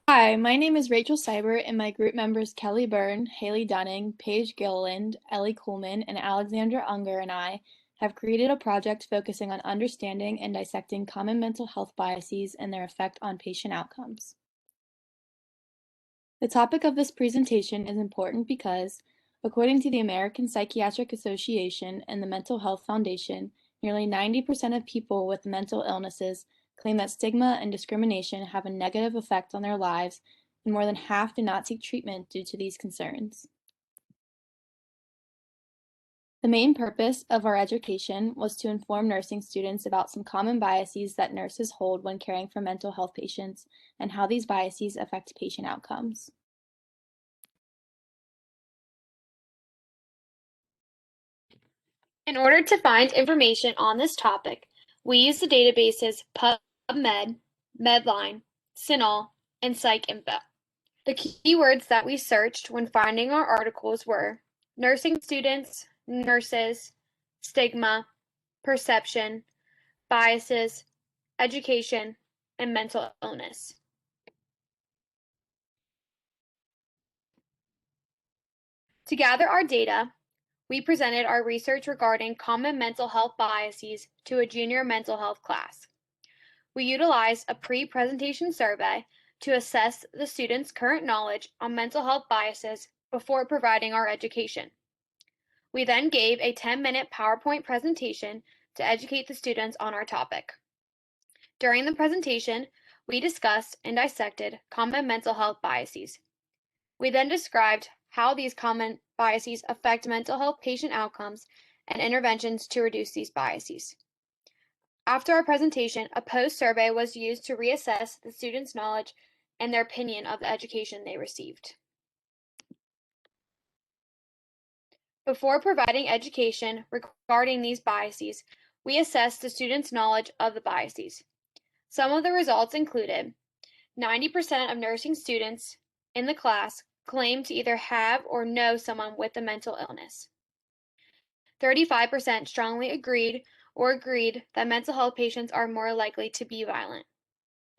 Hi, my name is Rachel Seibert, and my group members Kelly Byrne, Haley Dunning, Paige Gilliland, Ellie Kuhlman, and Alexandra Unger and I have created a project focusing on understanding and dissecting common mental health biases and their effect on patient outcomes. The topic of this presentation is important because, according to the American Psychiatric Association and the Mental Health Foundation, nearly 90% of people with mental illnesses claim that stigma and discrimination have a negative effect on their lives, and more than half do not seek treatment due to these concerns. The main purpose of our education was to inform nursing students about some common biases that nurses hold when caring for mental health patients and how these biases affect patient outcomes. In order to find information on this topic, we use the databases PubMed, Medline, CINAHL, and PsycInfo. The keywords that we searched when finding our articles were nursing students, nurses, stigma, perception, biases, education, and mental illness. To gather our data, we presented our research regarding common mental health biases to a junior mental health class. We utilized a pre-presentation survey to assess the students' current knowledge on mental health biases before providing our education. We then gave a 10-minute PowerPoint presentation to educate the students on our topic. During the presentation, we discussed and dissected common mental health biases. We then described how these common biases affect mental health patient outcomes and interventions to reduce these biases. After our presentation, a post-survey was used to reassess the students' knowledge and their opinion of the education they received. Before providing education regarding these biases, we assessed the students' knowledge of the biases. Some of the results included 90% of nursing students in the class claimed to either have or know someone with a mental illness. 35% strongly agreed that mental health patients are more likely to be violent.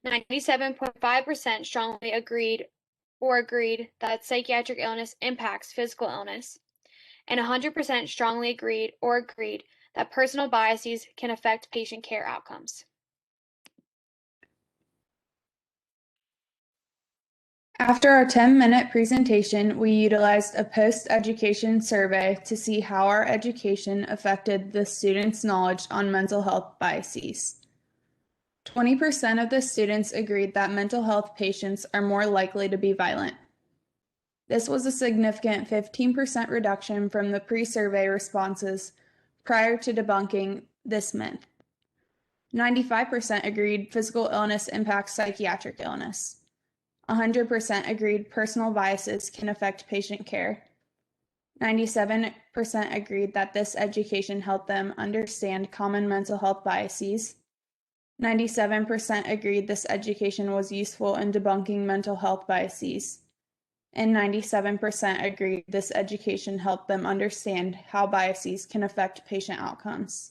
97.5% strongly agreed that psychiatric illness impacts physical illness, and 100% strongly agreed that personal biases can affect patient care outcomes. After our 10-minute presentation, we utilized a post-education survey to see how our education affected the students' knowledge on mental health biases. 20% of the students agreed that mental health patients are more likely to be violent. This was a significant 15% reduction from the pre-survey responses prior to debunking this myth. 95% agreed physical illness impacts psychiatric illness. 100% agreed personal biases can affect patient care. 97% agreed that this education helped them understand common mental health biases. 97% agreed this education was useful in debunking mental health biases. And 97% agreed this education helped them understand how biases can affect patient outcomes.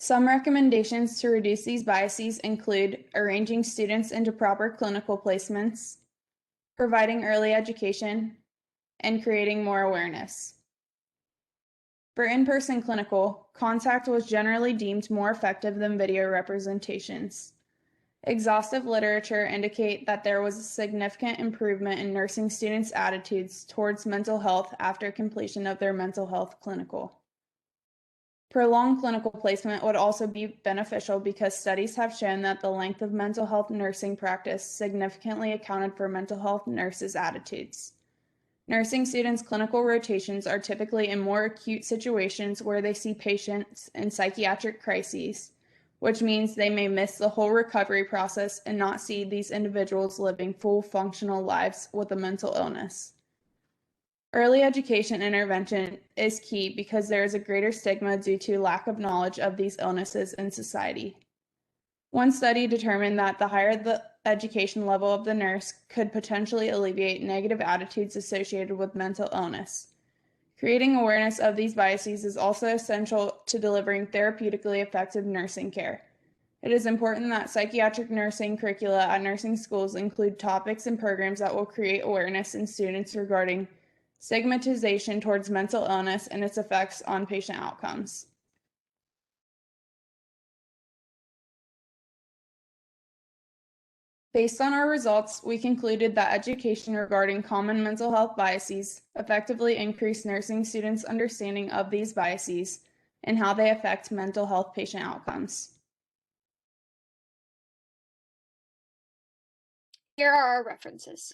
Some recommendations to reduce these biases include arranging students into proper clinical placements, providing early education, and creating more awareness. For in-person clinical, contact was generally deemed more effective than video representations. Exhaustive literature indicate that there was a significant improvement in nursing students' attitudes towards mental health after completion of their mental health clinical. Prolonged clinical placement would also be beneficial because studies have shown that the length of mental health nursing practice significantly accounted for mental health nurses' attitudes. Nursing students' clinical rotations are typically in more acute situations where they see patients in psychiatric crises, which means they may miss the whole recovery process and not see these individuals living full functional lives with a mental illness. Early education intervention is key because there is a greater stigma due to lack of knowledge of these illnesses in society. One study determined that the higher the education level of the nurse could potentially alleviate negative attitudes associated with mental illness. Creating awareness of these biases is also essential to delivering therapeutically effective nursing care. It is important that psychiatric nursing curricula at nursing schools include topics and programs that will create awareness in students regarding stigmatization towards mental illness and its effects on patient outcomes. Based on our results, we concluded that education regarding common mental health biases effectively increased nursing students' understanding of these biases and how they affect mental health patient outcomes. Here are our references.